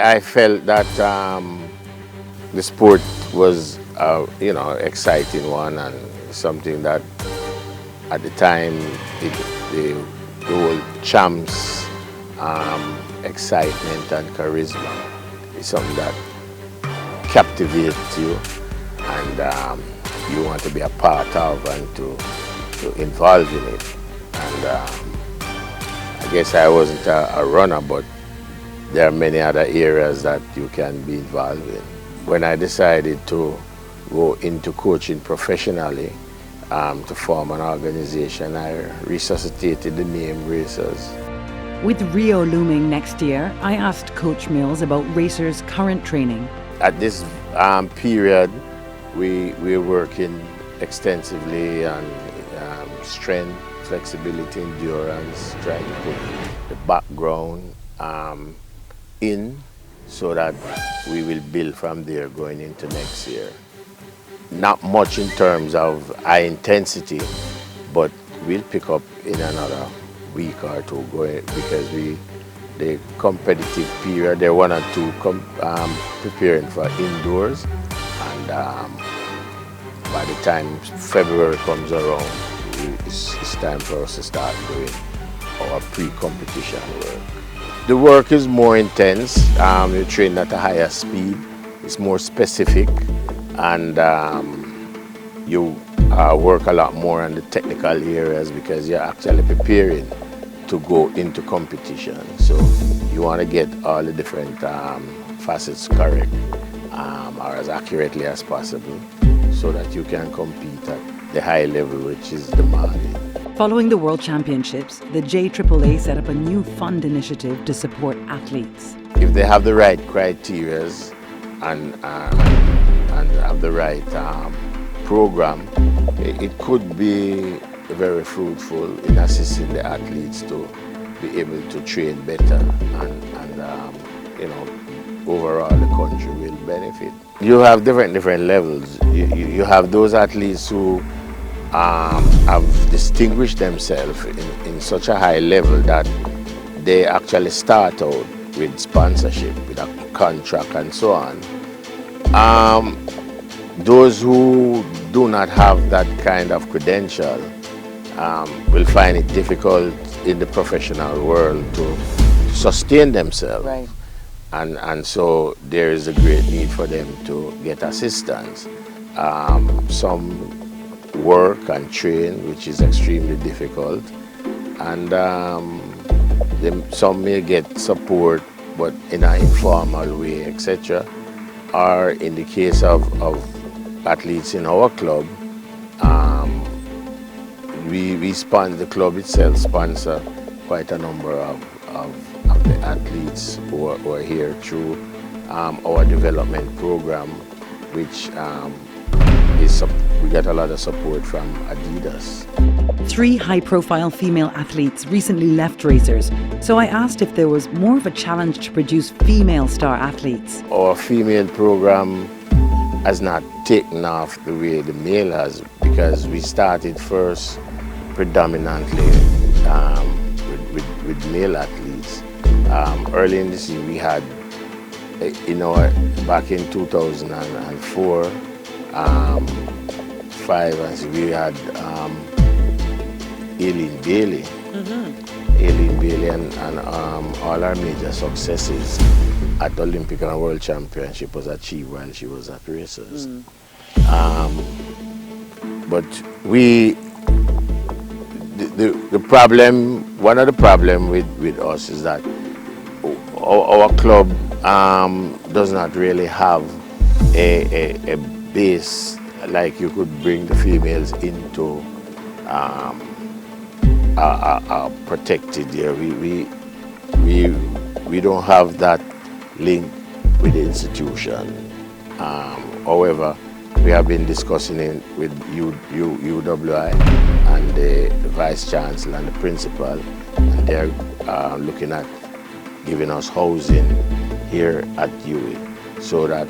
I felt that the sport was, exciting one and something that at the time the whole champs excitement and charisma is something that captivates you and you want to be a part of and to involve in it. And I guess I wasn't a runner, but there are many other areas that you can be involved in. When I decided to go into coaching professionally, to form an organization, I resuscitated the name Racers. With Rio looming next year, I asked Coach Mills about Racers' current training. At this period, we're working extensively on strength, flexibility, endurance, trying to put the background in so that we will build from there going into next year. Not much in terms of high intensity, but we'll pick up in another week or two going because the competitive period, they're 1 or 2 preparing for indoors, and by the time February comes around, it's time for us to start doing our pre-competition work. The work is more intense. You train at a higher speed. It's more specific, and you work a lot more on the technical areas because you're actually preparing to go into competition. So you want to get all the different facets correct or as accurately as possible so that you can compete at the high level which is demanded. Following the World Championships, the JAAA set up a new fund initiative to support athletes. If they have the right criteria and have the right program, it could be very fruitful in assisting the athletes to be able to train better and overall the country will benefit. You have different levels. You have those athletes who have distinguished themselves in such a high level that they actually start out with sponsorship, with a contract and so on. Those who do not have that kind of credential will find it difficult in the professional world to sustain themselves. Right. And so there is a great need for them to get assistance. Some work and train, which is extremely difficult, and some may get support, but in an informal way, etc. Or in the case of athletes in our club, the club itself sponsor quite a number of the athletes who are here through our development program, which we get a lot of support from Adidas. 3 high-profile female athletes recently left Racers, so I asked if there was more of a challenge to produce female star athletes. Our female program has not taken off the way the male has, because we started first predominantly with male athletes. Early in the season we had, back in 2004, 5, and we had Aileen Bailey. Aileen Bailey and all our major successes at the Olympic and World Championship was achieved while she was at Racers. But the problem, one of the problems with us is that our club does not really have a base like you could bring the females into a protected area. We don't have that link with the institution. However, we have been discussing it with UWI and the Vice Chancellor and the Principal, and they're looking at giving us housing here at UWI, so that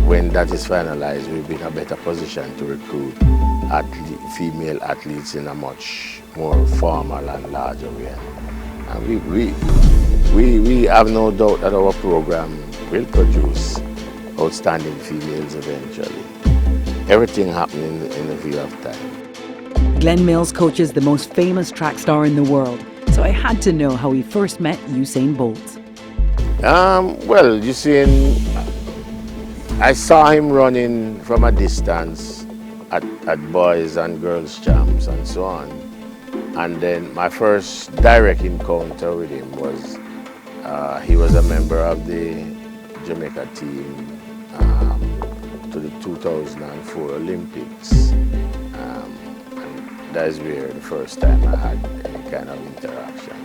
when that is finalized, we'll be in a better position to recruit female athletes in a much more formal and larger way. And we have no doubt that our program will produce outstanding females eventually. Everything happening in the view of time. Glen Mills coaches the most famous track star in the world, so I had to know how he first met Usain Bolt. Well, Usain, I saw him running from a distance at boys and girls champs and so on. And then my first direct encounter with him was, he was a member of the Jamaica team to the 2004 Olympics. And that is where the first time I had any kind of interaction.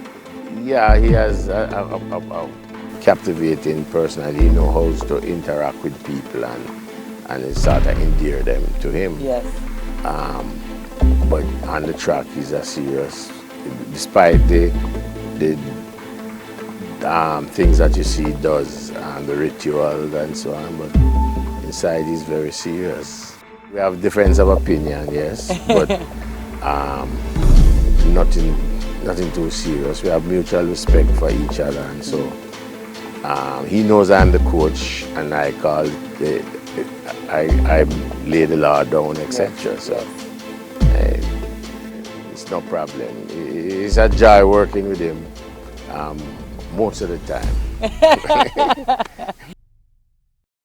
Yeah, he has a captivating personality. He knows how to interact with people and it sort of endear them to him. Yes. But on the track, he's a serious, despite the things that you see he does, the rituals and so on, but inside he's very serious. We have difference of opinion, yes, but nothing too serious. We have mutual respect for each other, and so he knows I'm the coach, and I lay the law down, etc. So it's no problem. It's a joy working with him most of the time.